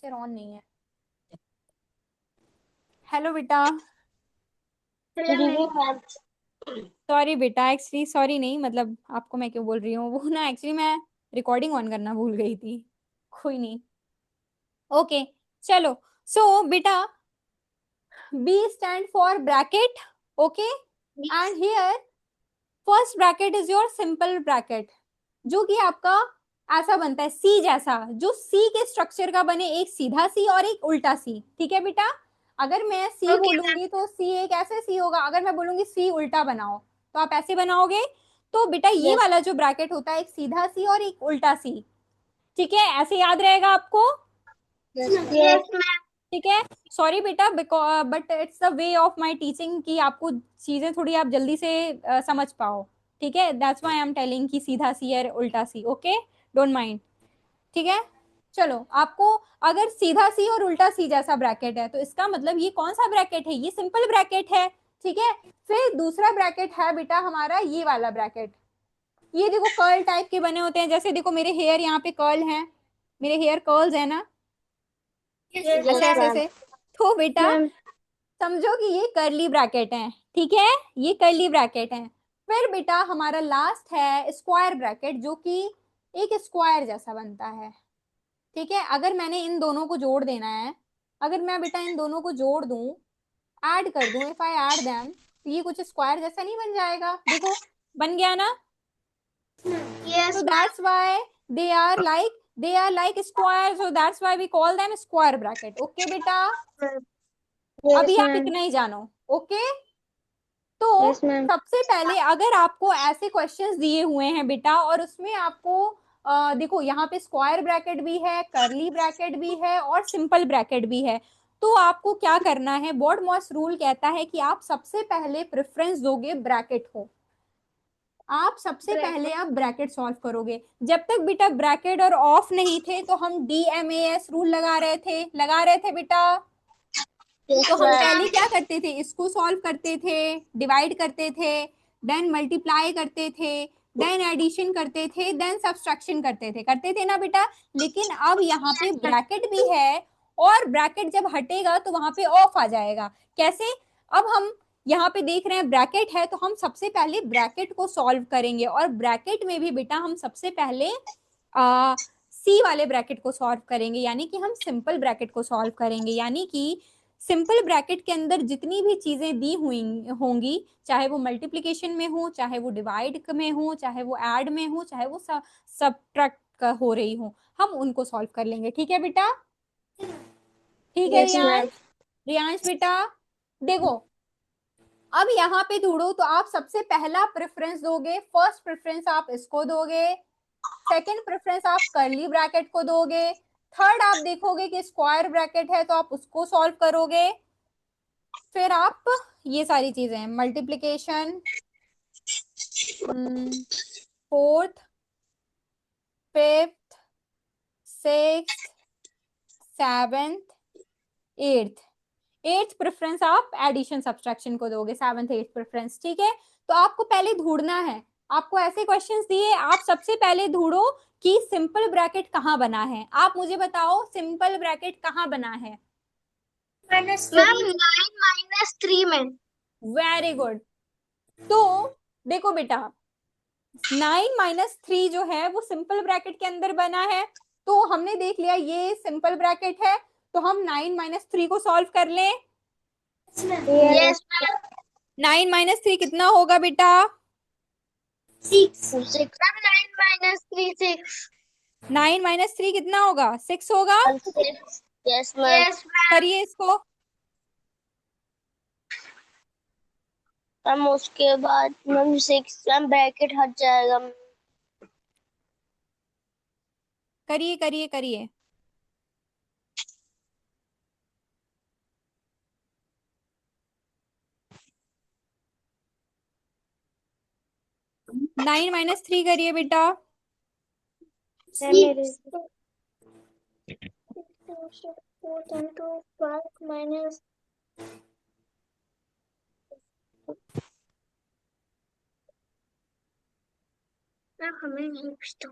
Lecture on नहीं है। Hello बेटा। दीदी मैम। सॉरी बेटा, एक्चुअली सॉरी नहीं, मतलब आपको मैं क्यों बोल रही हूँ, वो ना एक्चुअली मैं रिकॉर्डिंग ऑन करना भूल गई थी। कोई नहीं। ओके, चलो। सो बेटा, b stand for bracket. Okay, and here first bracket is your simple bracket, जो कि आपका ऐसा बनता है सी जैसा, जो सी के स्ट्रक्चर का बने, एक सीधा सी और एक उल्टा सी। ठीक है बेटा, अगर मैं सी ओके मैम। बोलूंगी तो सी एक ऐसे सी होगा, अगर मैं बोलूंगी सी उल्टा बनाओ तो आप ऐसे बनाओगे। तो बेटा ये यस वाला जो ब्रैकेट होता है, एक सीधा सी और एक उल्टा सी। ठीक है, ऐसे याद रहेगा आपको। Yes ma'am. ठीक है। सॉरी बेटा, but it's the way of my teaching कि आपको चीजें थोड़ी आप जल्दी से समझ पाओ। ठीक है, that's why I am telling कि सीधा सी और उल्टा सी। Okay, don't mind. ठीक है, चलो। आपको अगर सीधा सी और उल्टा सी जैसा ब्रैकेट है तो इसका मतलब ये कौन सा ब्रैकेट है, ये सिंपल ब्रैकेट है। ठीक है, फिर दूसरा ब्रैकेट है बेटा हमारा ये वाला ब्रैकेट। ये देखो कर्ल टाइप के बने होते हैं, जैसे देखो मेरे हेयर यहाँ पे कर्ल हैं, मेरे हेयर कर्ल्स है ना, ऐसे यस ऐसे मैम। ऐसे। तो बेटा मैम समझो कि ये कर्ली ब्रैकेट है। ठीक है, ये कर्ली ब्रैकेट है। फिर बेटा हमारा लास्ट है स्क्वायर ब्रैकेट, जो कि एक स्क्वायर जैसा बनता है। ठीक है, अगर मैंने इन दोनों को जोड़ देना है, अगर मैं बेटा इन दोनों को जोड़ दूं, ऐड कर दूं, इफ आई ऐड देम, तो ये कुछ स्क्वायर जैसा नहीं बन जाएगा। देखो, बन गया ना। Yes So ma'am. that's why they are like square, so that's why we call them square bracket. Okay बेटा, अभी यस आप मैम। इतना ही जानो। ओके, तो यस मैम। सबसे पहले अगर आपको ऐसे क्वेश्चंस दिए हुए हैं बेटा, और उसमें आपको देखो यहाँ पे स्क्वायर ब्रैकेट भी है, कर्ली ब्रैकेट भी है और सिंपल ब्रैकेट भी है, तो आपको क्या करना है, बॉड मॉस रूल कहता है कि आप सबसे पहले प्रेफरेंस दोगे ब्रैकेट को। आप सबसे पहले आप ब्रैकेट सॉल्व करोगे। जब तक बेटा ब्रैकेट और ऑफ नहीं थे तो हम DMAS रूल लगा रहे थे बेटा। यस तो हम मैम। पहले क्या करते थे, इसको सॉल्व करते थे, डिवाइड करते थे, देन मल्टीप्लाई करते थे, देन एडिशन करते थे, देन सब्सट्रैक्शन करते थे ना बेटा। लेकिन अब यहाँ पे ब्रैकेट भी है, और ब्रैकेट जब हटेगा तो वहां पे ऑफ आ जाएगा। कैसे, अब हम यहाँ पे देख रहे हैं ब्रैकेट है, तो हम सबसे पहले ब्रैकेट को सॉल्व करेंगे, और ब्रैकेट में भी बेटा हम सबसे पहले सी वाले ब्रैकेट को सॉल्व करेंगे, यानी कि हम सिंपल ब्रैकेट को सॉल्व करेंगे। यानी कि सिंपल ब्रैकेट के अंदर जितनी भी चीजें दी हुई होंगी, चाहे वो मल्टीप्लिकेशन में हो, चाहे वो डिवाइड में हो, चाहे वो ऐड में हो, चाहे वो सब्ट्रैक्ट हो रही हो, हम उनको सॉल्व कर लेंगे। ठीक है बेटा, ठीक है यस मैम। रियांश। रियांश बेटा देखो, अब यहाँ पे ढूंढो तो आप सबसे पहला प्रेफरेंस दोगे, फर्स्ट प्रेफरेंस आप इसको दोगे, सेकंड प्रेफरेंस आप कर्ली ब्रैकेट को दोगे, थर्ड आप देखोगे कि स्क्वायर ब्रैकेट है तो आप उसको सॉल्व करोगे, फिर आप ये सारी चीजें multiplication, fourth, fifth, sixth, seventh, eighth, eighth preference आप एडिशन सब्सट्रैक्शन को दोगे, सेवंथ एट्थ प्रेफरेंस। ठीक है, तो आपको पहले ढूंढना है, आपको ऐसे क्वेश्चंस दिए, आप सबसे पहले ढूंढो कि सिंपल ब्रैकेट कहाँ बना है। आप मुझे बताओ सिंपल ब्रैकेट कहाँ बना है। मैम 9 - 3 में। Very good. तो देखो बेटा, 9 - 3 जो है वो सिंपल ब्रैकेट के अंदर बना है, तो हमने देख लिया ये सिंपल ब्रैकेट है, तो हम 9 - 3 को सॉल्व कर लें। Yes ma'am. 9 - 3 कितना होगा बेटा। 6 6 मैम। 9 - 3 6। 9 - 3 कितना होगा, 6 होगा। 6। Yes ma'am. Yes ma'am. करिए इसको, मैम उसके बाद मैम 6 मैम ब्रैकेट हट जाएगा। करिए करिए करिए। 9 - 3 करिए बेटा। मेरे 4 माइनस। मैम हमें नहीं कुछ तो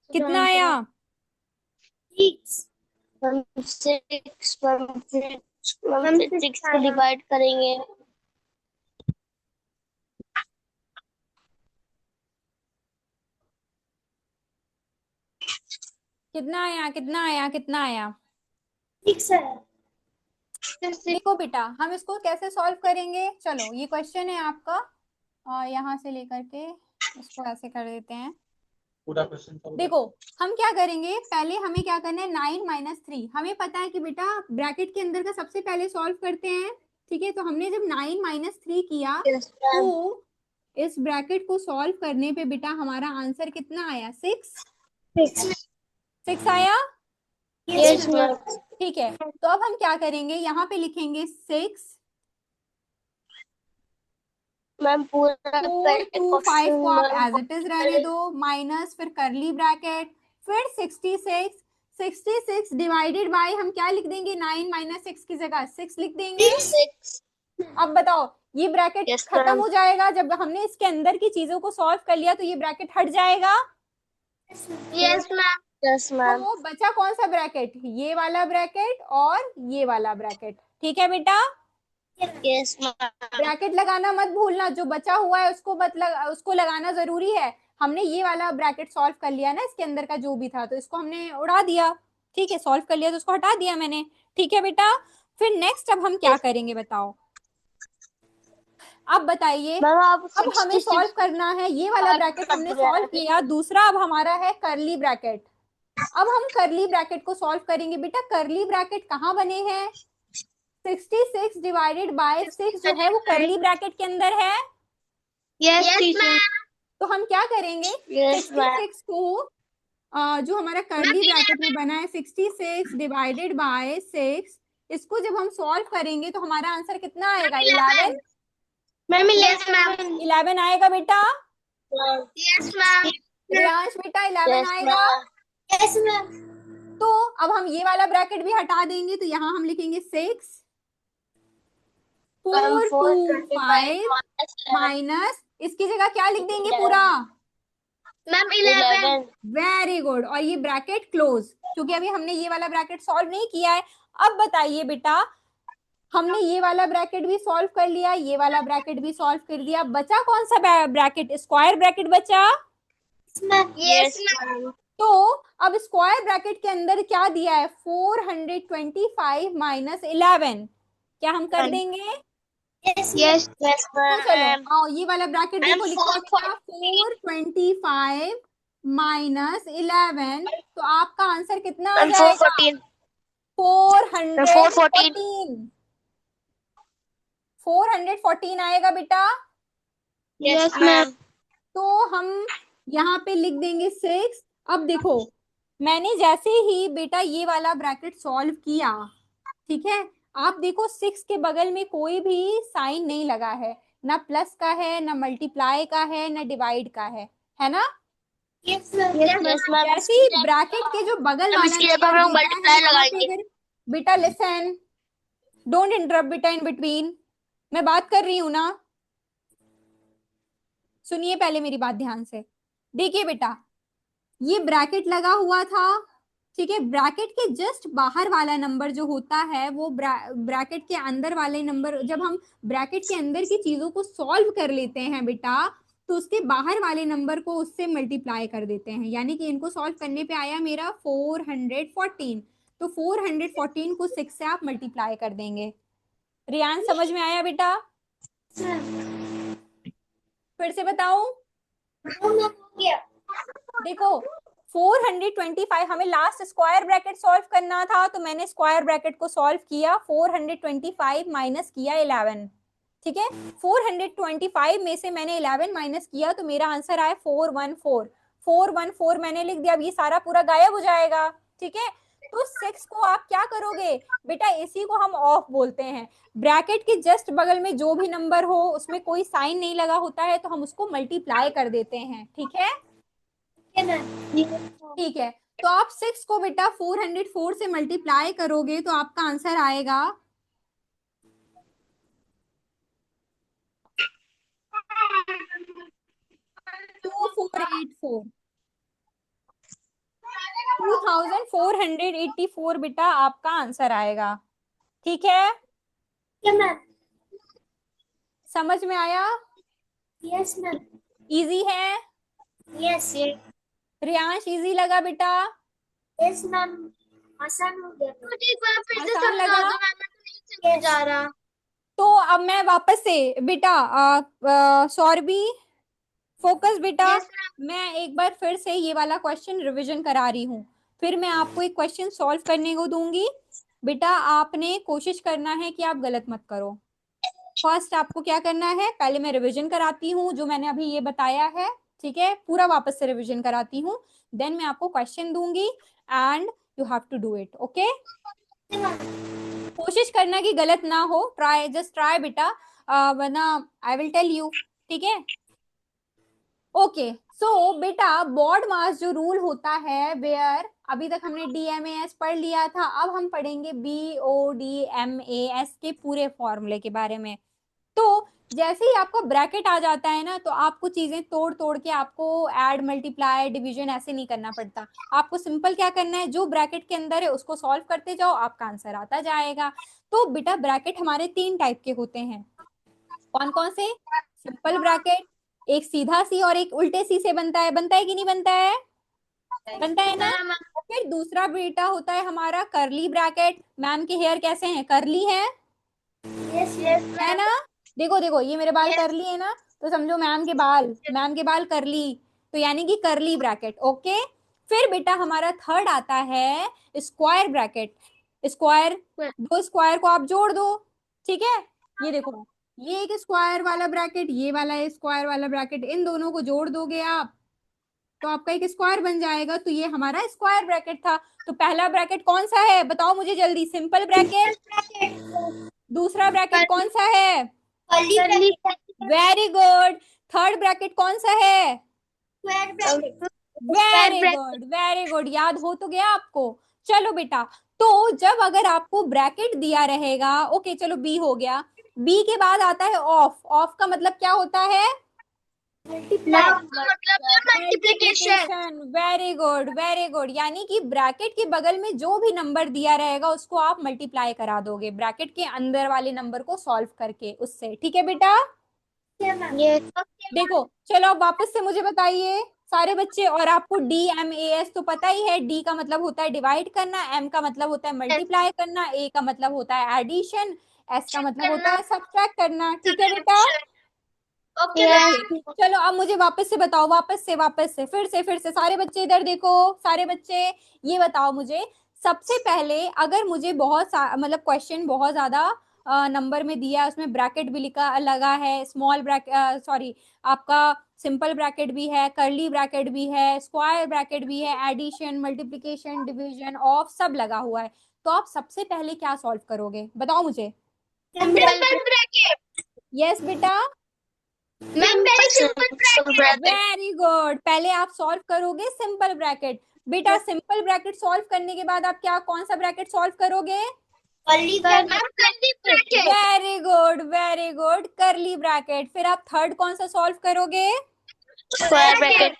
कितना आया? 6 हम 6 को डिवाइड करेंगे। कितना आया? कितना आया? कितना आया? 6 है। देखो बेटा, हम इसको कैसे सॉल्व करेंगे, चलो ये क्वेश्चन है आपका, और यहाँ से लेकर के इसको ऐसे कर देते हैं। पूरा क्वेश्चन देखो, हम क्या करेंगे, पहले हमें क्या करना है, 9 - 3 हमें पता है कि बेटा ब्रैकेट के अंदर का सबसे पहले सॉल्व करते हैं। ठीक है, तो हमने जब 9 - 3 किया तो इस ब्रैकेट को सॉल्व करने पे बेटा हमारा आंसर कितना आया? 6 आया। Yes ma'am. ठीक है, तो अब हम क्या करेंगे, यहाँ पे लिखेंगे 6 मैम पूरा 4 2 5 को आप एज इट इज रहने दो, माइनस फिर करली ब्रैकेट, फिर 66 डिवाइडेड बाय, हम क्या लिख देंगे, 9 - 6 की जगह 6 लिख देंगे। 6। अब बताओ, ये ब्रैकेट Yes, खत्म ma'am. हो जाएगा जब हमने इसके अंदर की चीजों को सॉल्व कर लिया, तो ये ब्रैकेट हट जाएगा। Yes ma'am. Yes ma'am. तो बचा कौन सा ब्रैकेट, ये वाला ब्रैकेट और ये वाला ब्रैकेट। ठीक है बेटा, यस मैम। ब्रैकेट लगाना मत भूलना, जो बचा हुआ है उसको लगाना जरूरी है। हमने ये वाला ब्रैकेट सॉल्व कर लिया ना, इसके अंदर का जो भी था, तो इसको हमने उड़ा दिया। ठीक है, सॉल्व कर लिया तो उसको हटा दिया मैंने। ठीक है बेटा, फिर नेक्स्ट अब हम क्या करेंगे बताओ, अब बताइए। मैम आप अब हमें 66 सॉल्व करना है, ये वाला ब्रैकेट हमने सॉल्व किया, दूसरा अब हमारा है करली ब्रैकेट। अब हम करली ब्रैकेट को सॉल्व करेंगे। बेटा करली ब्रैकेट कहाँ बने हैं, 66 डिवाइडेड बाय 6 जो है वो करली ब्रैकेट के अंदर है। Yes teacher. तो हम क्या करेंगे, यस मैम। 66 को जो हमारा करली ब्रैकेट में बना है 66 डिवाइडेड बाय 6, इसको जब हम सॉल्व करेंगे तो हमारा आंसर कितना आएगा, 11। Ma'am yes ma'am. 11 आएगा बेटा। Yes ma'am. रियांश बेटा 11 आएगा। Yes ma'am. तो अब हम ये वाला ब्रैकेट भी हटा देंगे, तो यहाँ हम लिखेंगे 6 4 2 5 माइनस, इसकी जगह क्या लिख देंगे पूरा, मैम 11। वेरी गुड, और ये ब्रैकेट क्लोज, क्योंकि अभी हमने ये वाला ब्रैकेट सॉल्व नहीं किया है। अब बताइए बेटा, हमने ये वाला ब्रैकेट भी सॉल्व कर लिया, ये वाला ब्रैकेट भी सॉल्व कर दिया, बचा कौन सा ब्रैकेट, स्क्वायर ब्रैकेट बचा। Yes ma'am. तो अब स्क्वायर ब्रैकेट के अंदर क्या दिया है, 425 माइनस 11, क्या हम कर देंगे। यस यस तो चलो मैम। आओ, ये वाला ब्रैकेट देखो लिखा क्या, 425 माइनस 11, तो आपका आंसर कितना आ जाएगा, 414। 414। 414 आएगा बेटा। Yes ma'am. तो हम यहाँ पे लिख देंगे 6। अब देखो, मैंने जैसे ही बेटा ये वाला ब्रैकेट सॉल्व किया, ठीक है, आप देखो 6 के बगल में कोई भी साइन नहीं लगा है, ना प्लस का है, ना मल्टीप्लाई का है, ना डिवाइड का है ना। Yes ma'am. जैसे ही ब्रैकेट के जो बगल वाला इसकी जगह नंबर हम लोग होता है मल्टीप्लाई यहाँ पे, लगाएंगे। अगर बेटा लिसन, डोंट इंटरप्ट बेटा इन बिटवीन, मैं बात कर रही हूँ ना, सुनिए पहले मेरी बात ध्यान से। देखिए बेटा, ये ब्रैकेट लगा हुआ था, ठीक है, ब्रैकेट के जस्ट बाहर वाला नंबर जो होता है वो ब्रैकेट के अंदर वाले नंबर, जब हम ब्रैकेट के अंदर की चीजों को सॉल्व कर लेते हैं बेटा, तो उसके बाहर वाले नंबर को उससे मल्टीप्लाई कर देते हैं, यानी कि इनको सॉल्व करने पे आया मेरा 414, तो 414 को 6 से आप मल्टीप्लाई कर देंगे। रियान समझ में आया बेटा, फिर से बताऊं, देखो 425 हमें लास्ट स्क्वायर ब्रैकेट सॉल्व करना था, तो मैंने स्क्वायर ब्रैकेट को सॉल्व किया, 425 माइनस किया 11, ठीक है, 425 में से मैंने 11 माइनस किया, तो मेरा आंसर आया 414, 414 मैंने लिख दिया। अब ये सारा पूरा गायब हो जाएगा, ठीक है। तो 6 को आप क्या करोगे बेटा, इसी को हम ऑफ बोलते हैं, ब्रैकेट के जस्ट बगल में जो भी नंबर हो उसमें कोई साइन नहीं लगा होता है, तो हम उसको मल्टीप्लाई कर देते हैं, ठीक है। ठीक है, तो आप 6 को बेटा 404 से मल्टीप्लाई करोगे तो आपका आंसर आएगा 2 2484, 2484 बेटा आपका आंसर आएगा। ठीक है, मैम। समझ में आया? Yes ma'am. इजी है? यस रियांश इजी लगा बेटा? Yes ma'am. आसान हो गया। मुझे एक बार फिर से आसान समझा लगा? दो मैम, मैं तो नहीं समझ आ रहा। तो अब मैं वापस से बेटा, सौरभी फोकस बेटा, यस मैम। मैं एक बार फिर से ये वाला क्वेश्चन रिवीजन करा रही हूँ, फिर मैं आपको एक क्वेश्चन सॉल्व करने को दूंगी। बेटा आपने कोशिश करना है कि आप गलत मत करो। फर्स्ट आपको क्या करना है, पहले मैं रिवीजन कराती हूँ जो मैंने अभी ये बताया है, ठीक है, पूरा वापस से रिवीजन कराती हूँ, देन मैं आपको क्वेश्चन दूंगी and you have to do it. Okay, कोशिश करना कि गलत ना हो, ट्राई, जस्ट ट्राई बेटा, वरना आई विल टेल यू। ठीक है, ओके। सो बेटा बॉड मास जो रूल होता है, वेयर अभी तक हमने डीएमएएस पढ़ लिया था, अब हम पढ़ेंगे बीओडीएमएएस के पूरे फॉर्मूले के बारे में। तो जैसे ही आपको ब्रैकेट आ जाता है ना, तो आपको चीजें तोड़ तोड़ के आपको ऐड मल्टीप्लाई डिवीजन ऐसे नहीं करना पड़ता। आपको सिंपल क्या करना है, जो ब्रैकेट के अंदर है उसको सॉल्व करते जाओ, आपका आंसर आता जाएगा। तो बेटा ब्रैकेट हमारे 3 टाइप के होते हैं। कौन कौन से? सिंपल ब्रैकेट, एक सीधा सी और एक उल्टे सी से बनता है कि नहीं बनता है? बनता है ना। और फिर दूसरा बेटा होता है हमारा करली ब्रैकेट। मैम के हेयर कैसे हैं, करली है? यस यस है मैम। ना? देखो देखो ये मेरे बाल यस करली है ना, तो समझो मैम के बाल करली, तो यानी कि करली ब्रैकेट। ओके, फिर बेटा हमारा थर्ड आता है स्क्वायर ब्रैकेट। स्क्वायर, दो स्क्वायर को आप जोड़ दो, ठीक है। ये देखो, ये एक स्क्वायर वाला ब्रैकेट, ये वाला स्क्वायर वाला ब्रैकेट, इन दोनों को जोड़ दोगे आप तो आपका एक स्क्वायर बन जाएगा। तो ये हमारा स्क्वायर ब्रैकेट था। तो पहला ब्रैकेट कौन सा है बताओ मुझे जल्दी, सिंपल ब्रैकेट। दूसरा ब्रैकेट कौन सा है? करली वेरी गुड। थर्ड ब्रैकेट कौन सा है? Bracket. Square very bracket. Good, very good, याद हो तो गया आपको। चलो बेटा, तो जब अगर आपको ब्रैकेट दिया रहेगा, ओके चलो बी हो गया, बी के बाद आता है ऑफ। ऑफ का मतलब क्या होता है? मतलब multiplication. Multiplication. Very good, very good, यानी कि ब्रैकेट के बगल में जो भी नंबर दिया रहेगा उसको आप मल्टीप्लाई करा दोगे ब्रैकेट के अंदर वाले नंबर को सॉल्व करके उससे। ठीक है बेटा, यस देखो चलो अब वापस से मुझे बताइए सारे बच्चे, और आपको डी एम ए एस तो पता ही है, डी का मतलब होता है डिवाइड करना, एम का मतलब होता है मल्टीप्लाई करना, ए का मतलब होता है एडिशन, एस का मतलब होता करना। है सब्ट्रैक्ट करना। ठीक है बेटा, ओके ओके। मैम। चलो अब मुझे वापस से बताओ, वापस से फिर से सारे बच्चे इधर देखो, सारे बच्चे ये बताओ मुझे, सबसे पहले अगर मुझे मतलब क्वेश्चन बहुत ज्यादा नंबर में दिया है, उसमें ब्रैकेट भी लिखा लगा है, स्मॉल ब्रैकेट, सॉरी, आपका सिंपल ब्रैकेट भी है, करली ब्रैकेट भी है, स्क्वायर ब्रैकेट भी है, एडिशन मल्टीप्लिकेशन डिवीजन ऑफ सब लगा हुआ है, तो आप सबसे पहले क्या सॉल्व करोगे बताओ मुझे? Simple bracket. यस बेटा, मैम पहले सिंपल ब्रैकेट। वेरी गुड, पहले आप सॉल्व करोगे सिंपल ब्रैकेट। बेटा सिंपल ब्रैकेट सॉल्व करने के बाद आप क्या, कौन सा ब्रैकेट सॉल्व करोगे? करली bracket. Very good, very good, करली ब्रैकेट। फिर आप थर्ड कौन सा सॉल्व करोगे? Square bracket.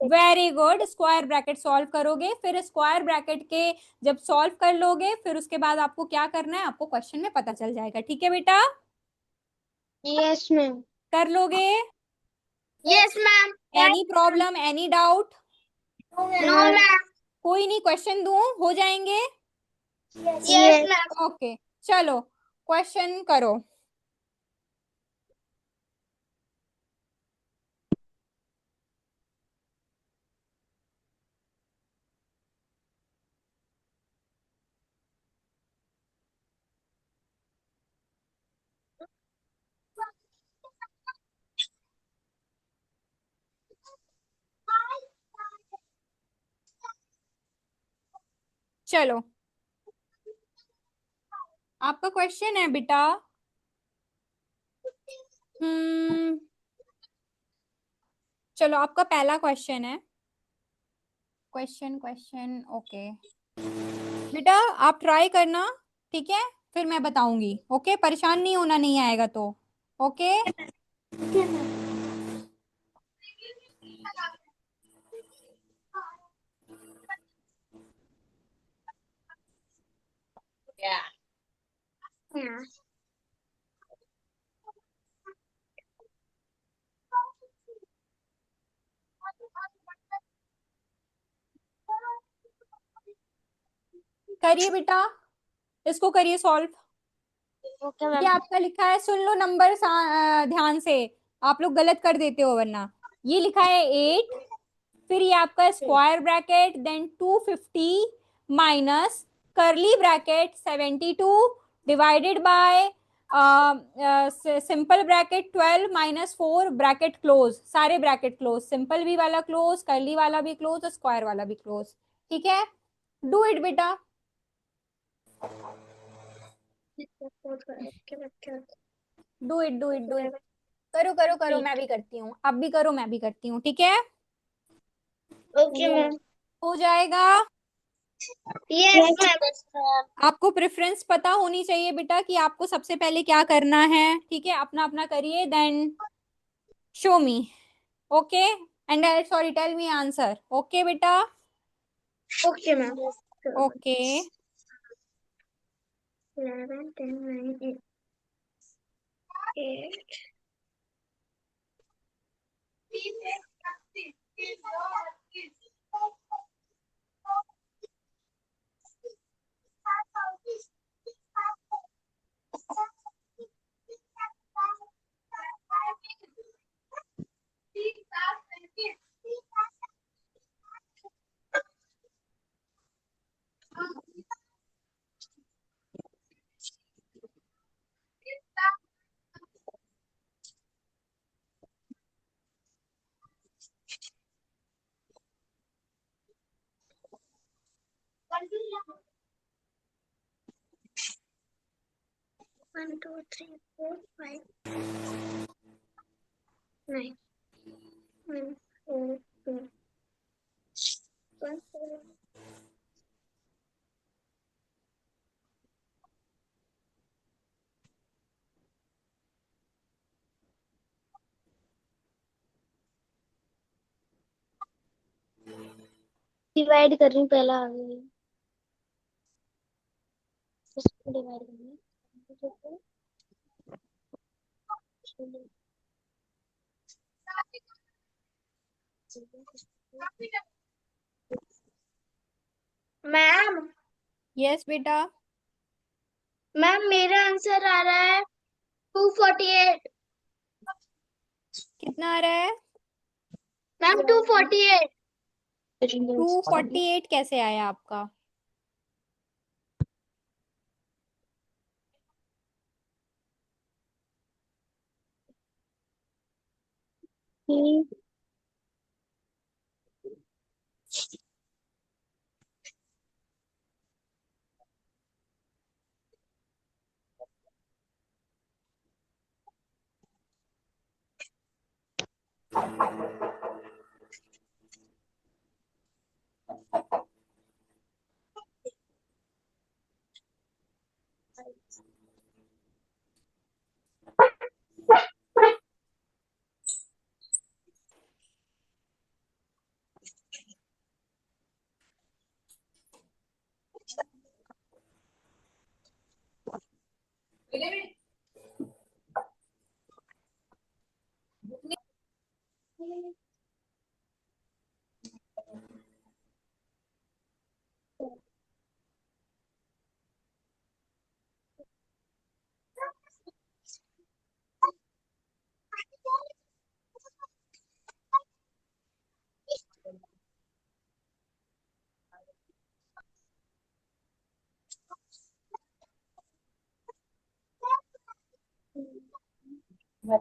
Very good, square bracket solve करोगे। फिर स्क्वायर ब्रैकेट के जब सॉल्व कर लोगे, फिर उसके बाद आपको क्या करना है, आपको क्वेश्चन में पता चल जाएगा। ठीक है बेटा, यस मैम। कर लोगे? Yes ma'am. Any problem, any doubt? No ma'am. कोई नहीं, क्वेश्चन दूं हो जाएंगे? Yes ma'am. ओके, चलो क्वेश्चन करो। चलो आपका क्वेश्चन है बेटा, हम्म, चलो आपका पहला क्वेश्चन है, क्वेश्चन क्वेश्चन ओके बेटा, आप ट्राई करना, ठीक है, फिर मैं बताऊंगी। ओके, परेशान नहीं होना, नहीं आएगा तो। ओके, करिए बेटा, इसको करिए सॉल्व। ओके ये मैम। आपका लिखा है, सुन लो नंबर ध्यान से, आप लोग गलत कर देते हो वरना। ये लिखा है 8, फिर ये आपका square bracket, then 250 minus curly bracket 72 divided by simple bracket 12 minus 4 bracket close, सारे ब्रैकेट क्लोज, सिंपल भी वाला क्लोज, करली वाला भी क्लोज और स्क्वायर वाला भी क्लोज। ठीक है, डू इट बेटा। Do it do it do it, करो करो करो, मैं भी करती हूँ, अब भी करो, मैं भी करती हूँ, ठीक है। Okay ma'am. हो जाएगा। Yes ma'am. आपको प्रेफरेंस पता होनी चाहिए बेटा कि आपको सबसे पहले क्या करना है, ठीक है, अपना अपना करिए, then show me, okay, and sorry tell me answer, okay बेटा। Okay ma'am. Okay 11, 10, 9, 8. One, two, three, four, 5, 9. 1, 4, 2, 1, 4. Divide कर रही हूँ, पहला आ गई। इसको डिवाइड करनी मैम। यस बेटा, मैम मेरा आंसर आ रहा है 248। कितना आ रहा है? मैम 248। 248 कैसे आया आपका?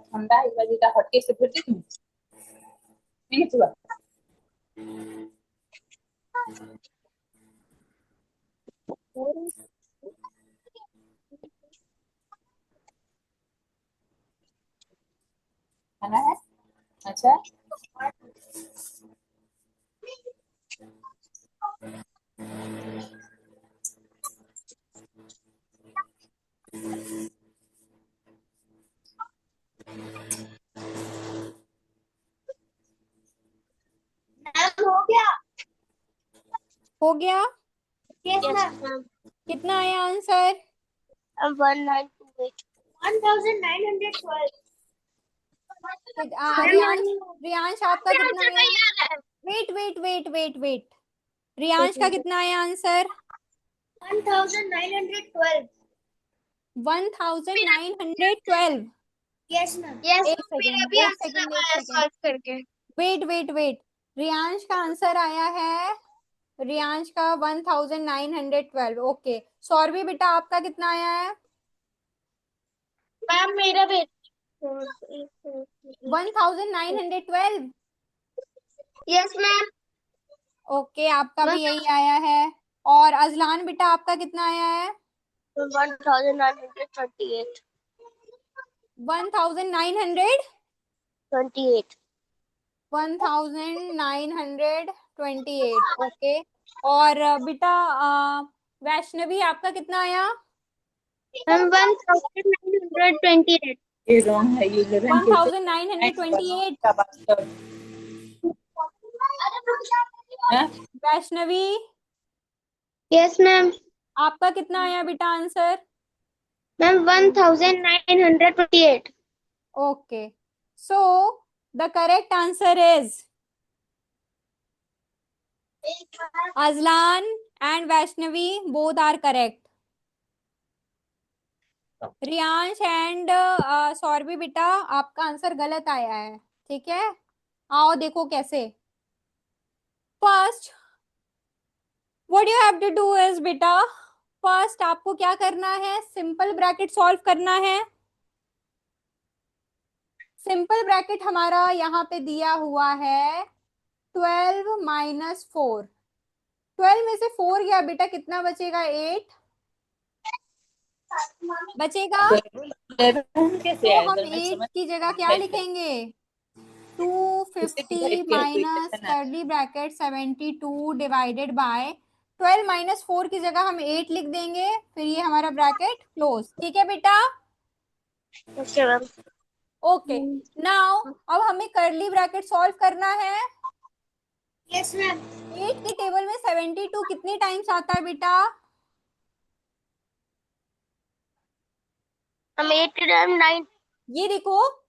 ঠান্ডা এবার যেটা হটকেসে ভর্তি তুমি নিয়েছো खाना है अच्छा हो गया। हो गया? Yes ma'am. कितना आया आंसर? 1928। 1912। रियांश, रियांश आपका कितना आंसर आया? नहीं आ रहा है। Wait wait wait wait wait, Riyansh का कितना आया आंसर? 1912. 1912। Yes, ma'am. Yes, एक ma'am. मेरा सेकेंड, भी एक आंसर सेकेंड, एक आया सेकेंड, सॉल्व करके। Wait wait wait. रियांश का आंसर आया है, रियांश का 1912। ओके, सौरभी बेटा आपका कितना आया है? मैम मेरा भी 1912। Yes ma'am. ओके, आपका भी यही आया है। और अजलान बेटा आपका कितना आया है? 1928। 1900, 28। 1928। ओके। और बेटा वैष्णवी आपका कितना आया? मैम 1928। ये रॉन्ग है, ये 11 के से 1928। का बात कर। हाँ? Vaishnavi yes ma'am. आपका कितना आया बेटा answer? Ma'am 1928। Okay, so the correct answer is Ajlan and Vaishnavi both are correct. Riyansh and Saurabhi बेटा आपका आंसर गलत आया है, ठीक है। आओ देखो कैसे। First what you have to do is बेटा, फर्स्ट आपको क्या करना है, सिंपल ब्रैकेट सॉल्व करना है। सिंपल ब्रैकेट हमारा यहाँ पे दिया हुआ है 12 माइनस 4। 12 में से 4 गया बेटा, कितना बचेगा? 8 बचेगा। 11 कैसे तो आया हम इधर, मैं 8 समझ की जगह क्या नहीं आया। लिखेंगे? इसे 250 डिवाइड करके माइनस इक्वेशन आता curly bracket 72 divided bye 12 minus 4 की जगह हम 8 लिख देंगे, फिर ये हमारा ब्रैकेट क्लोज। ठीक है बेटा? Okay ma'am. ओके, नाउ अब हमें कर्ली ब्रैकेट सॉल्व करना है। Yes ma'am. 8 के टेबल में 72 कितने टाइम्स आता है बेटा? हम 8 टाइम 9। ये देखो,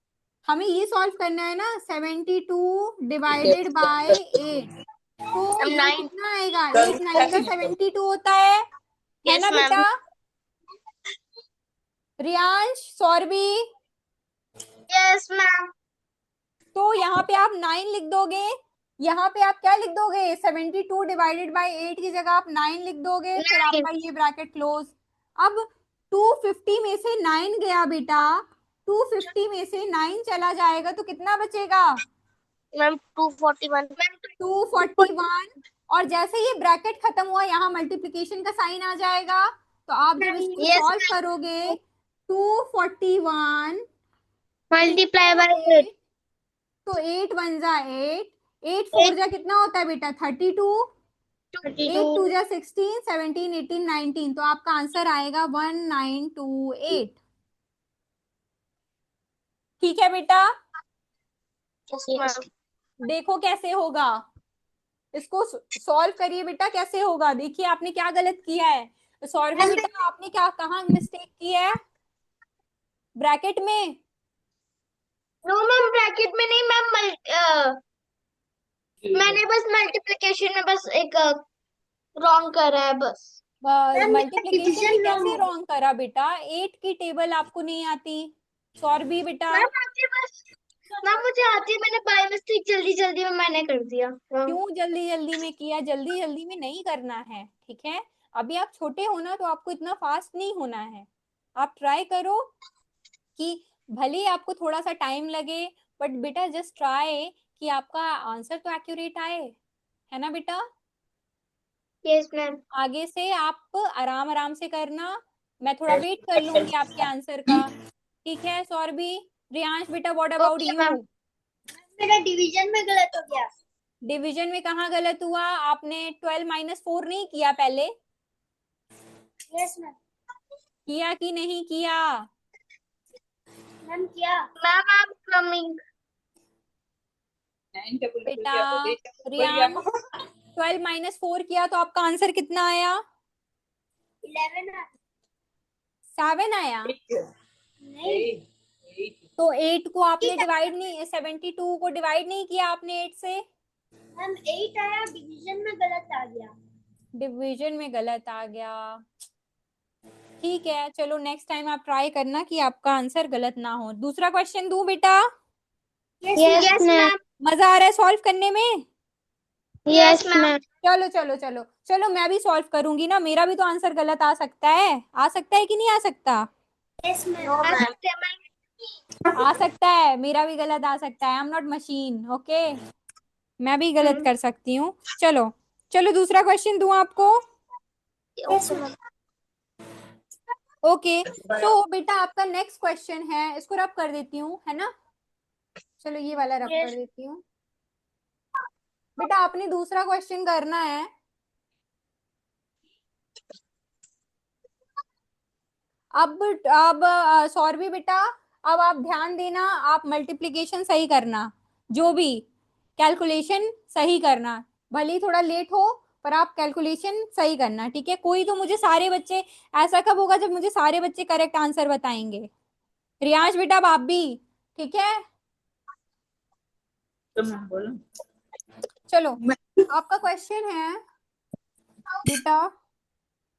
हमें ये सॉल्व करना है ना, 72 डिवाइडेड बाय 8। तो हम ये 9। कितना आएगा? 8 9 का 72 होता है यस ना मैम। बेटा? Riyansh, Saurabhi, yes ma'am. तो यहाँ पे आप 9 लिख दोगे, यहाँ पे आप क्या लिख दोगे? 72 डिवाइडेड बाय 8 की जगह आप 9 लिख दोगे, फिर 9। आपका ये ब्रैकेट क्लोज। अब 250 में से 9 गया बेटा, 250 में से 9 चला जाएगा तो कितना बचेगा? मैम 241। 241। और जैसे ये ब्रैकेट खत्म हुआ, यहाँ मल्टीप्लीकेशन का साइन आ जाएगा, तो आप जब इसको यस सॉल्व करोगे 241 मल्टीप्लाई into बाय 8। 8, तो 8 1 जा 8, 8 4 जा कितना होता है बेटा? 32, 8 2 32। जा 16, 17 18 19, तो आपका आंसर आएगा 1928। ठीक है बेटा? Yes ma'am. देखो कैसे होगा, इसको सॉल्व करिए बेटा, कैसे होगा देखिए। आपने क्या गलत किया है? तो सौरभी बेटा आपने क्या, कहाँ मिस्टेक की है ब्रैकेट में? नो मैम ब्रैकेट में नहीं मैम। मैंने बस मल्टीप्लिकेशन में बस एक रॉन्ग करा है बस। मैम मेरा मल्टीप्लीकेशन में डिवीजन कैसे रॉन्ग है। रॉन्ग करा बेटा? 8 की टेबल आपको नहीं आती सौरभी बेटा? मैम आती है बस। मैम मुझे आती है, मैंने बाय मिस्टेक जल्दी जल्दी में मैंने कर दिया wrong। क्यों जल्दी जल्दी में किया? जल्दी जल्दी में नहीं करना है, ठीक है। अभी आप छोटे हो ना, तो आपको इतना फास्ट नहीं होना है। आप ट्राई करो कि भले ही आपको थोड़ा सा टाइम लगे, बट बेटा जस्ट ट्राई कि आपका आंसर तो एक्यूरेट आए, है ना बेटा? Yes ma'am. आगे से आप आराम आराम से करना, मैं थोड़ा वेट कर लूंगी आपके आंसर का। ठीक है सौरभी? रियांश बेटा what about okay you? Ma'am. मेरा डिवीजन में गलत हो गया। डिवीजन में कहाँ गलत हुआ? आपने 12 माइनस 4 नहीं किया पहले? Yes ma'am. किया कि नहीं किया? मैम क्या? Ma'am I am coming. 9 double बेटा किया तो बेटा बढ़िया। रियांश 12 माइनस 4 किया तो आपका आंसर कितना आया? 11। 7 आया। नहीं। 8 तो 8 को आपने डिवाइड नहीं, 72 को डिवाइड नहीं किया आपने 8 से? मैम 8 आया, डिवीजन में गलत आ गया। डिवीजन में गलत आ गया। ठीक है, चलो नेक्स्ट टाइम आप ट्राई करना कि आपका आंसर गलत ना हो। दूसरा क्वेश्चन दूं बेटा? Yes ma'am. मजा आ रहा है सॉल्व करने में? Yes ma'am. चलो चलो चलो चलो, मैं भी सॉल्व करूंगी ना, मेरा भी तो आंसर गलत आ सकता है। आ सकता है कि नहीं आ सकता? Yes ma'am. आ सकते हैं मैम। आ सकता है, मेरा भी गलत आ सकता है। I am not machine, okay. मैं भी गलत कर सकती हूँ। चलो चलो, दूसरा क्वेश्चन दूं आपको? Yes ma'am. ओके, सो बेटा आपका नेक्स्ट क्वेश्चन है, इसको रब कर देती हूँ, है ना? चलो ये वाला रब कर यस। देती हूँ। बेटा आपने दूसरा क्वेश्चन करना है। अब सौरभी बेटा, अब आप ध्यान देना, आप मल्टीप्लिकेशन सही करना, जो भी कैलकुलेशन सही करना, भले ही थोड़ा लेट हो पर आप कैलकुलेशन सही करना, ठीक है? कोई तो मुझे सारे बच्चे, ऐसा कब होगा जब मुझे सारे बच्चे करेक्ट आंसर बताएंगे? रियांश बेटा, अब आप भी, ठीक है? तो मैम बोलो। चलो, आपका क्वेश्चन है बेटा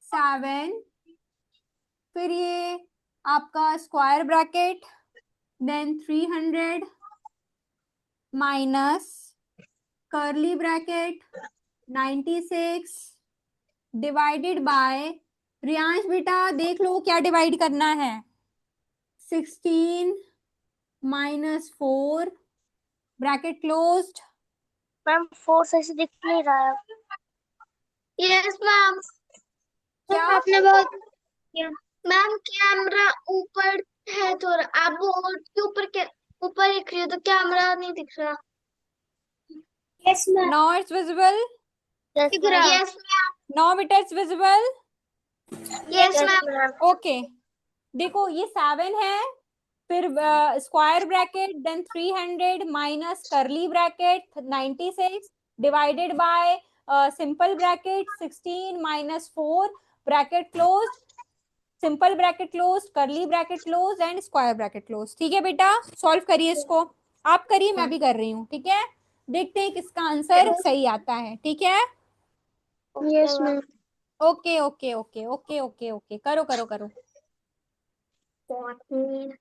7, फिर ये आपका square bracket, then 300 minus curly bracket 96 divided by, Riyansh बेटा देख लो क्या डिवाइड करना है। 16 माइनस 4 ब्रैकेट क्लोज्ड। मैम 4 सही से दिख नहीं रहा है। Yes ma'am. क्या? आपने बहुत मैम कैमरा ऊपर है थोड़ा, आप बोर्ड के ऊपर के ऊपर दिख रही हो तो कैमरा नहीं दिख रहा। Yes ma'am. Now it's visible? दिख रहा। Yes ma'am. नाउ बेटा it's visible? Yes ma'am. Okay, देखो ये 7 है, फिर square bracket, then 300 minus curly bracket 96 divided by simple bracket 16 minus 4 bracket closed, simple bracket close, curly bracket close and square bracket close. ठीक है बेटा, solve करिए इसको। आप करिए, मैं भी कर रही हूँ, ठीक है? देखते हैं किसका आंसर सही आता है, ठीक है? Yes ma'am. Okay okay okay okay okay okay, करो करो करो। 14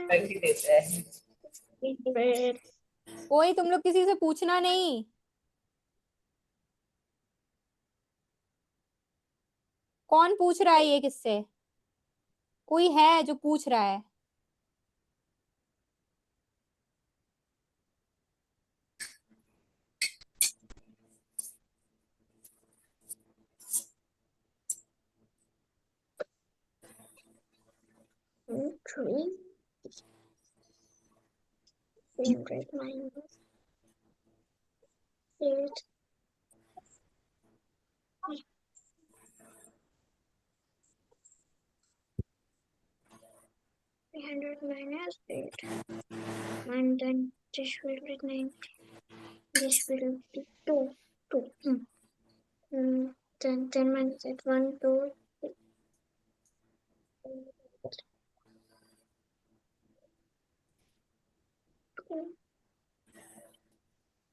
करके देता है। कोई तुम लोग किसी से पूछना नहीं। कौन पूछ रहा है ये किससे? कोई है जो पूछ रहा है? Three 300 minus 8. 300 minus 8. And then this will be 90. This will be 2. 2. Then 10 minus 8. 1, 2, 2.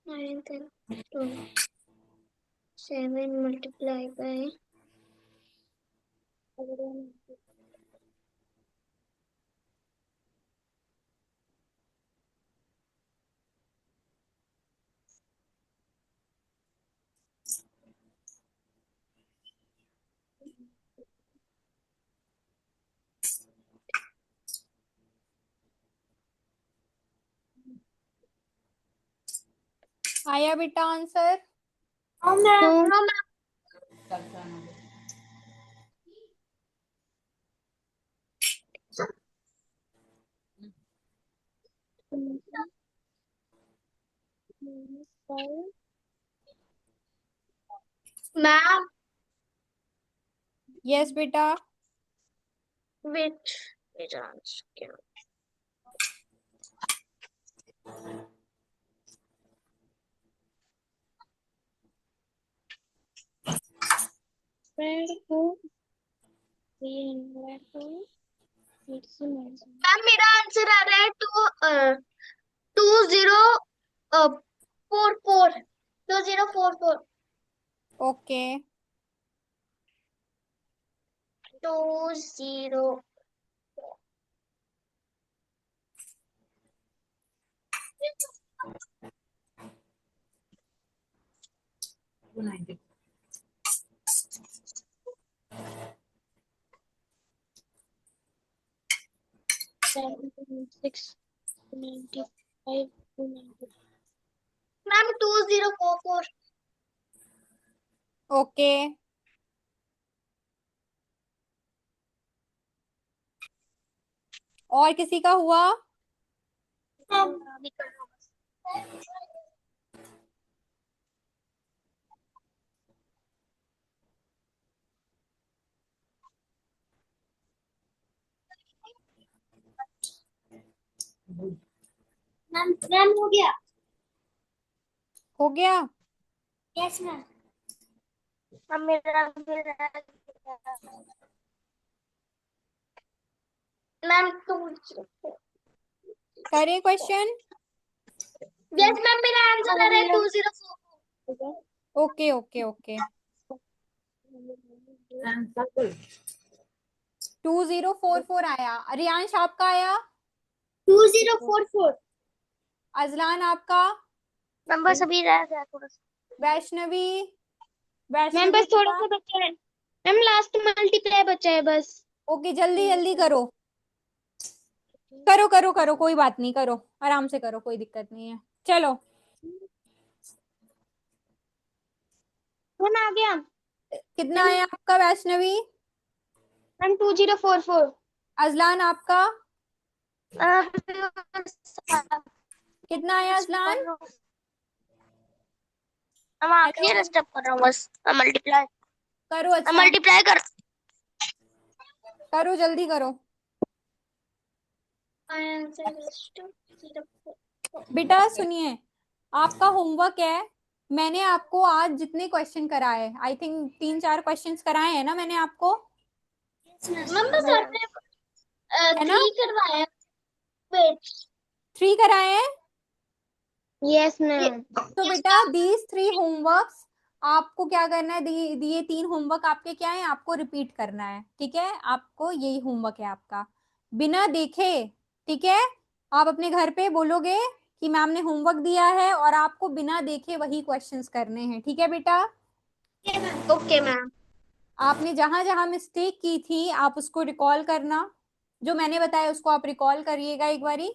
9, 10, 2. 7 multiplied by आया बेटा आंसर? No. Ma'am, यस बेटा। which is answer? मैम मेरा आंसर आ रहा है 2044। 2044 ओके 20 290. 695 मैम 2044 ओके और किसी का हुआ? मैम हो गया हो गया? यस मैम अब मेरा मैम करे क्वेश्चन? यस मैम मेरा आंसर आ रहा है 2044 okay okay okay And circle. 2044 आया। रियांश आपका आया? 2044 अजलान आपका? मैम बस अभी रह गया थोड़ा सा वैष्णवी? मैम वैष्णवी बस थोड़ा बेटा? सा बचा है मैम लास्ट मल्टीप्लाई बचा है बस ओके जल्दी जल्दी करो करो करो करो, कोई बात नहीं, करो आराम से करो, कोई दिक्कत नहीं है। चलो मैम आ गया कितना आया आपका वैष्णवी? मैम 2044 अजलान आपका कितना आया अजलान? हम आखिरी स्टेप कर रहा हूँ बस मल्टीप्लाई करो अच्छा, मल्टीप्लाई कर करो जल्दी करो। बेटा सुनिए, आपका होमवर्क है, मैंने आपको आज जितने क्वेश्चन कराए, आई थिंक 3-4 क्वेश्चंस कराए हैं ना मैंने आपको, मैम बस आपने है ना? 3 करवाया वेट 3 कराए हैं। यस मैम तो बेटा दीज 3 होमवर्क्स आपको क्या करना है, दिए 3 होमवर्क आपके क्या है, आपको रिपीट करना है, ठीक है? आपको यही होमवर्क है आपका, बिना देखे, ठीक है? आप अपने घर पे बोलोगे कि मैम ने होमवर्क दिया है और आपको बिना देखे वही क्वेश्चंस करने हैं, ठीक है बेटा? ओके मैम आपने जहां जहां मिस्टेक की थी आप उसको रिकॉल करना, जो मैंने बताया उसको आप रिकॉल करिएगा एक बारी,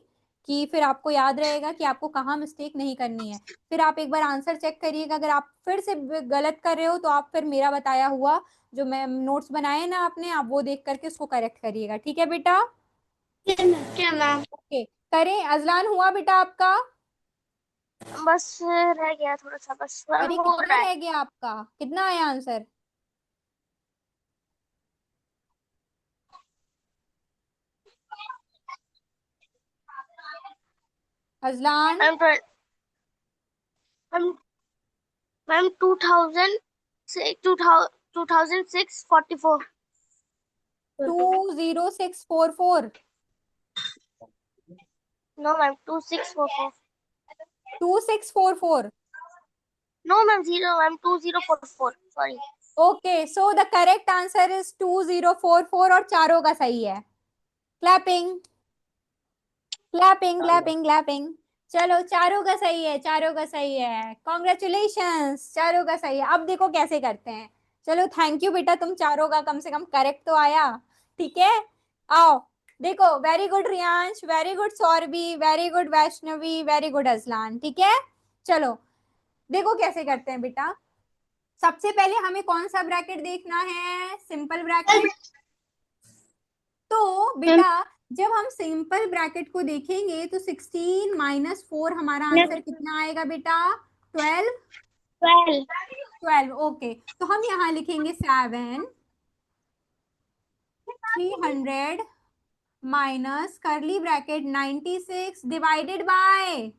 कि फिर आपको याद रहेगा कि आपको कहाँ मिस्टेक नहीं करनी है। फिर आप एक बार आंसर चेक करिएगा, अगर आप फिर से गलत कर रहे हो तो आप फिर मेरा बताया हुआ जो मैं नोट्स बनाए ना आपने, आप वो देख करके उसको करेक्ट करिएगा, ठीक है बेटा? क्या मैम ओके करें। अजलान हुआ बेटा आपका? बस रह गया थोड़ा सा बस अरे हो कितना रहा है रह गया आपका, कितना आया answer? Ajlan? Ma'am ma'am 2644 20644? No ma'am 2644 2644? No ma'am 0 ma'am 2044 sorry okay so the correct answer is 2044 और चारों का सही है। Clapping clapping clapping clapping. चलो चारों का सही है, चारों का सही है, कॉन्ग्रेचुलेशंस, चारों का सही है। अब देखो कैसे करते हैं। चलो थैंक यू बेटा, तुम चारों का कम से कम करेक्ट तो आया, ठीक है? आओ देखो, very good Riyansh, very good Saurabhi, very good Vaishnavi, very good Azlan, ठीक है? चलो देखो कैसे करते हैं बेटा। सबसे पहले हमें कौन सा ब्रैकेट देखना है, सिंपल ब्रैकेट। तो बेटा जब हम सिंपल ब्रैकेट को देखेंगे तो 16 - 4 हमारा आंसर कितना आएगा बेटा? 12। 12 ओके, तो हम यहाँ लिखेंगे 7 300 minus curly bracket 96 divided bye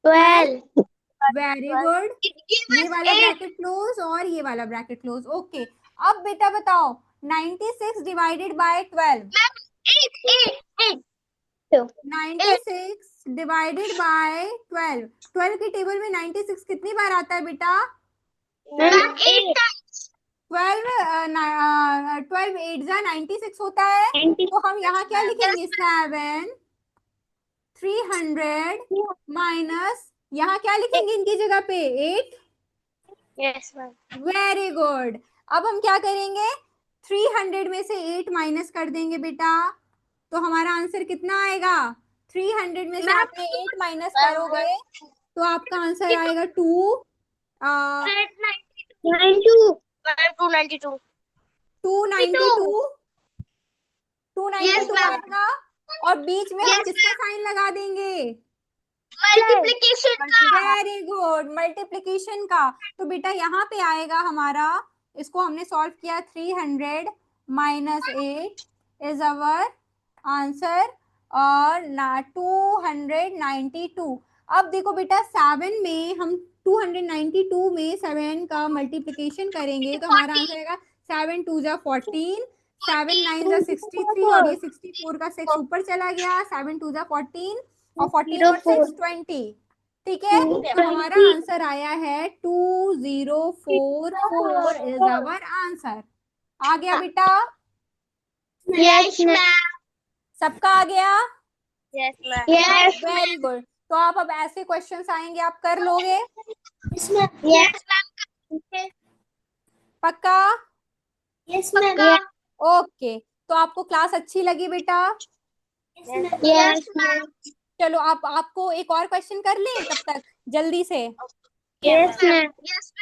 12। 12 very good, ये वाला 8 ब्रैकेट क्लोज और ये वाला ब्रैकेट क्लोज, ओके। अब बेटा बताओ 96 divided bye 12, ma'am 8 8 8 96 divided bye 12। 12 की टेबल में 96 कितनी बार आता है बेटा? 12 12 8 जा 96 होता है। तो हम यहाँ क्या लिखेंगे? 7 300 माइनस, यहाँ क्या लिखेंगे इनकी जगह पे? 8। Yes ma'am. Very good. अब हम क्या करेंगे? 300 में से 8 माइनस कर देंगे बेटा, तो हमारा आंसर कितना आएगा? 300 में से आपने 8 माइनस करोगे तो आपका आंसर आएगा 2 292 292 यस 292 मैम। आएगा। और बीच में हम यस किसका साइन लगा देंगे? मल्टीप्लिकेशन का। वेरी गुड, मल्टीप्लीकेशन का। तो बेटा यहाँ पे आएगा हमारा, इसको हमने सॉल्व किया, 300 माइनस 8 इज अवर आंसर, और 292। अब देखो बेटा 7 में हम 292 में 7 का मल्टीप्लीकेशन करेंगे तो हमारा आंसर आएगा 7 2 जा 14, 7 9 जा 63, और ये 64 का 6 ऊपर चला गया, 7 2 जा 14, और 14 और 6 20। ठीक है, तो हमारा आंसर आया है 2044 इज आवर आंसर। आ गया बेटा? Yes ma'am. सबका आ गया? Yes ma'am. Very good. तो आप अब ऐसे क्वेश्चंस आएंगे आप कर लोगे? Yes ma'am. पक्का? Yes ma'am. ओके, तो आपको क्लास अच्छी लगी बेटा? Yes ma'am. चलो आपको एक और क्वेश्चन कर लें तब तक जल्दी से। Yes ma'am. Yes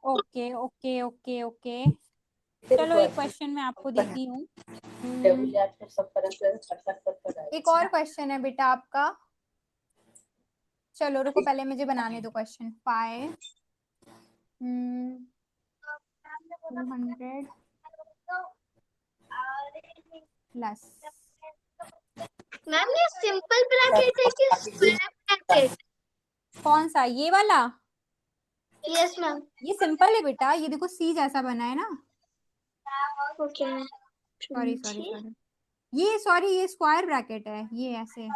okay okay okay okay, चलो एक क्वेश्चन मैं आपको देती हूँ। एक और क्वेश्चन है बेटा आपका, चलो रुको पहले मुझे बनाने दो क्वेश्चन। 5 200 प्लस, मैम ये सिंपल ब्रैकेट है कि स्क्वायर ब्रैकेट? कौन सा? ये वाला? Yes ma'am. ये सिंपल है बेटा, ये देखो सी जैसा बना है ना। ओके। सॉरी सॉरी सॉरी, ये स्क्वायर ब्रैकेट है, ये ऐसे।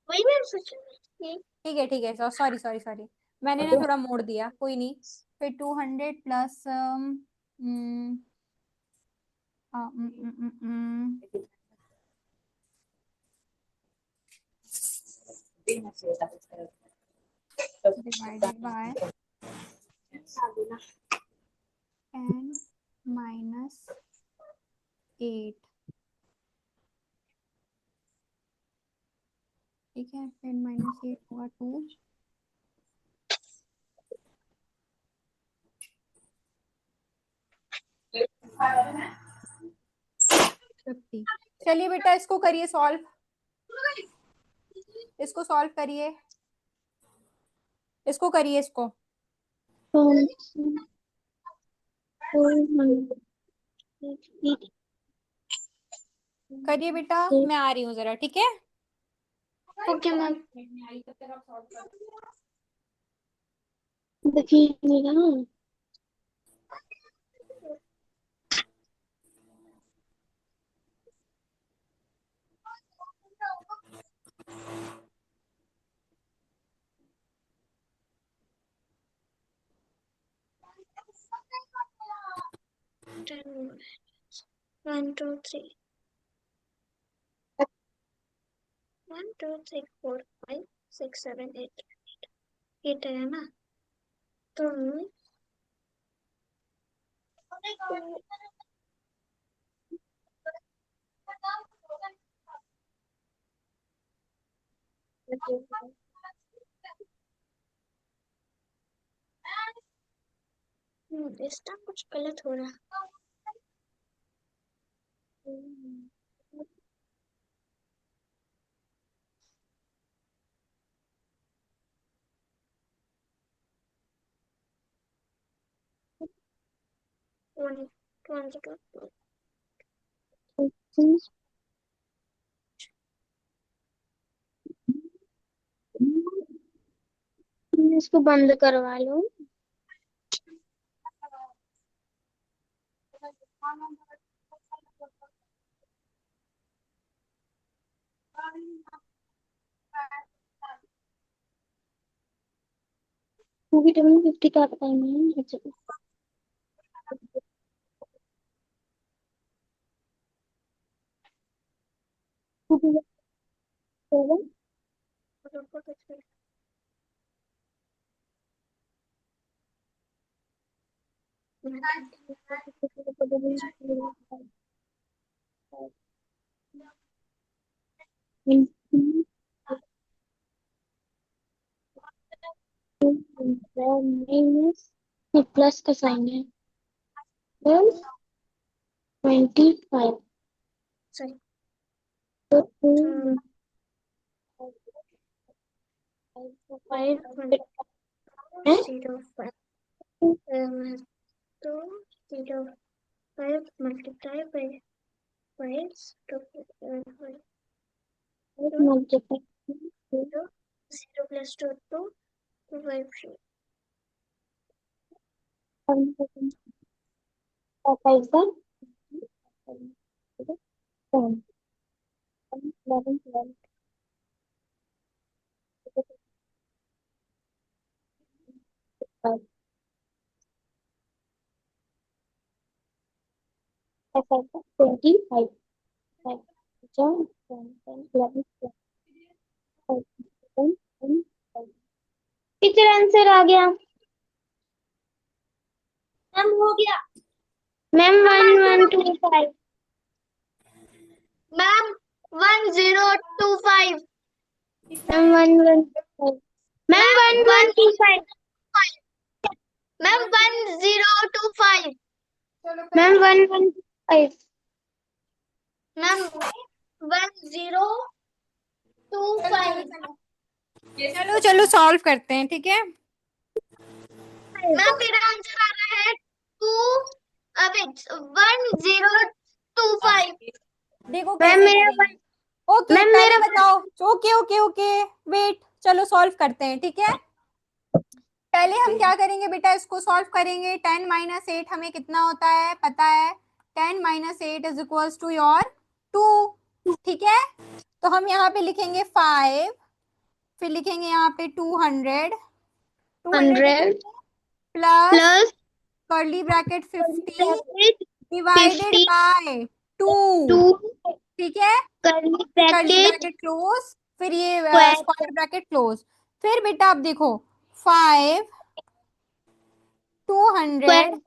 वही मैम सोच रही थी। ठीक है, सॉरी सॉरी सॉरी, मैंने ना थोड़ा मोड़ दिया, कोई नहीं। फिर 200 plus divided by n minus 8। ठीक है, n माइनस 8 होगा 2। चलिए बेटा इसको करिए सॉल्व, इसको सॉल्व करिए, इसको करिए इसको। करिए बेटा, मैं आ रही हूँ जरा, ठीक है? Okay ma'am. देखिए ना। One, two, three. 1 2 3 4 5 6 7 8 8 है ना? तो इसका कुछ गलत हो रहा। 1 2 इसको बंद करवा लो। भी 50 का टाइम है। प्लस का साइन है। 25 सही। Five 0 5 multiply by 5 multiply 0 plus 2 5 25 teacher answer आ गया। मैम हो गया। Ma'am 1125। Ma'am 1025। Ma'am 1125। Ma'am 1125। Ma'am 1025। Ma'am 1125। Ma'am 1025। चलो चलो सॉल्व करते हैं, ठीक है। मैम मेरा आंसर आ रहा है 1025। देखो मैम कैसे मेरा करेंगे। ओके मैम पहले मेरा बताओ। ओके ओके ओके वेट, चलो सॉल्व करते हैं, ठीक है। पहले हम क्या करेंगे बेटा, इसको सॉल्व करेंगे। 10 - 8 हमें कितना होता है पता है। 10 - 8 इज इक्वल्स टू योर 2, ठीक है। तो हम यहाँ पे लिखेंगे 5, फिर लिखेंगे यहाँ पे 200 100 plus plus curly bracket 50 divided 50 by 2, 2 ठीक है। Curly curly bracket bracket close, फिर ये स्क्वायर स्क्वायर ब्रैकेट क्लोज। फिर बेटा आप देखो 5 200 प्लस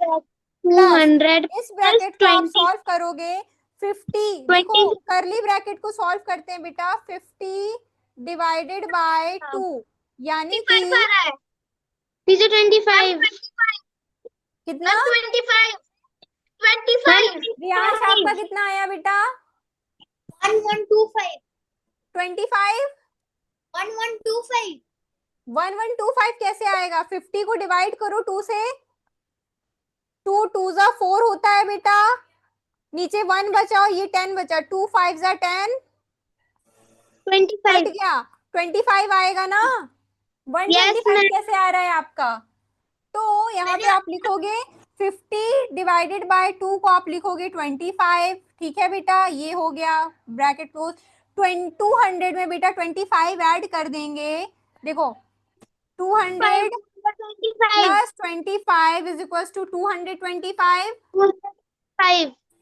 200 इस प्लस ब्रैकेट को आप सॉल्व करोगे 50। देखो 20 करली ब्रैकेट को सॉल्व करते हैं बेटा 50 डिवाइडेड बाय 2, यानी कि 25 आ रहा है। टीचर 25। कितना। 25 25 रियांश आपका कितना आया बेटा। 1125 25 1125 1125 कैसे आएगा। 50 को डिवाइड करो 2 से, 2 2 जा 4 होता है बेटा, नीचे 1 बचा और ये 10 बचा, 2 5 जा 10 कट 25। गया, 25 आएगा ना। Yes 125 ma'am. कैसे आ रहा है आपका। तो यहाँ पे आप लिखोगे 50 डिवाइडेड बाय 2 को आप लिखोगे 25, ठीक है बेटा। ये हो गया ब्रैकेट क्लोज। 200 में बेटा 25 ऐड कर देंगे। देखो 200 25 प्लस 25 इज इक्वल टू 225,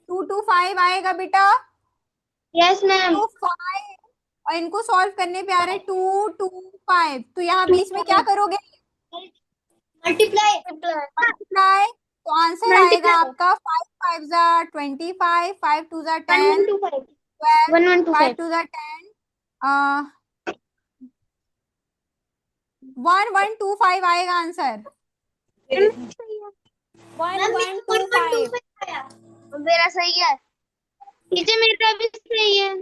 225 आएगा बेटा। Yes ma'am. तो 5 और इनको सॉल्व करने पे आ रहे 225, तो यहाँ बीच में क्या करोगे मल्टीप्लाई मल्टीप्लाई। तो आंसर आएगा मल्टीप्लाई आपका 5 5 जा 25, 5 2 जा 10, 1125 12, 5 1125 2 जा 10, 1125 आएगा आंसर। 1125। मेरा सही है टीचर, मेरा भी सही है।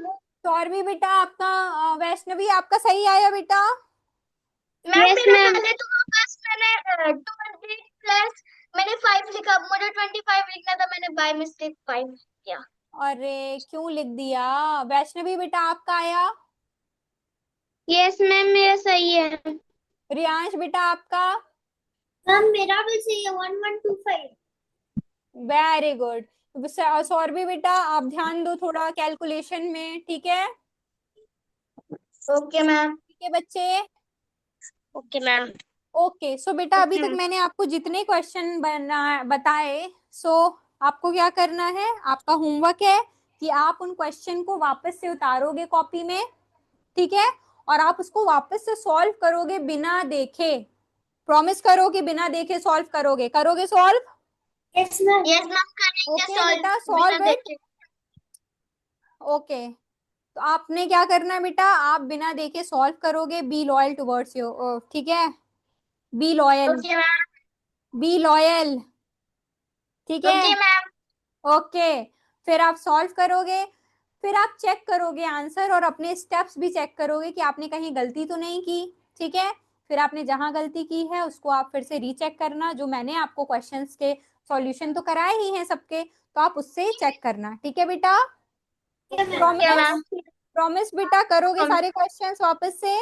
तो और भी बेटा आपका वैष्णवी आपका सही आया बेटा। मैम मेरा पहले तो बस मैंने 200 प्लस मैंने 5 लिखा, मुझे 25 लिखना था, मैंने बाय मिस्टेक 5 किया। अरे क्यों लिख दिया। वैष्णवी बेटा आपका आया। यस मैम मेरा सही है। रियांश बेटा आपका। मैम मेरा भी सही है 1125। Very good. सौरभी बेटा आप ध्यान दो थोड़ा कैलकुलेशन में, ठीक है। Okay ma'am. ठीक है बच्चे? Okay ma'am. ओके, सो बेटा अभी ओके तक मैंने आपको जितने क्वेश्चन बताए, सो आपको क्या करना है, आपका होमवर्क है कि आप उन क्वेश्चन को वापस से उतारोगे कॉपी में, ठीक है, और आप उसको वापस से सॉल्व करोगे बिना देखे। प्रॉमिस करो कि बिना देखे सॉल्व करोगे, करोगे solve? Yes ma'am. Yes ma'am, करेंगे ओके सॉल्व बेटा, बिना सॉल्व इट। देखे। ओके, तो आपने क्या करना है बेटा, आप बिना देखे सॉल्व करोगे। बी लॉयल टुवर्ड्स योर, ठीक है, be loyal, okay ma'am. Be loyal, ठीक है। Okay ma'am. ओके, फिर आप सॉल्व करोगे, फिर आप चेक करोगे आंसर और अपने स्टेप्स भी चेक करोगे कि आपने कहीं गलती तो नहीं की, ठीक है। फिर आपने जहां गलती की है उसको आप फिर से रीचेक करना, जो मैंने आपको क्वेश्चंस के सॉल्यूशन तो कराए ही हैं सबके, तो आप उससे चेक करना, ठीक है बेटा? Okay promise? मैम। प्रॉमिस बेटा, करोगे सारे क्वेश्चंस वापस से?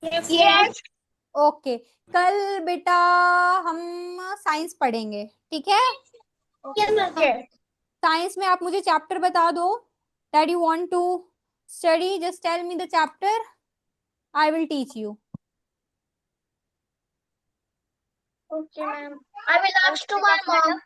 यस। ओके, कल बेटा हम साइंस पढ़ेंगे, ठीक है। ओके। साइंस में आप मुझे चैप्टर बता दो that you want to study, just tell me the chapter, I will teach you. Okay, ma'am. I will ask to my mom.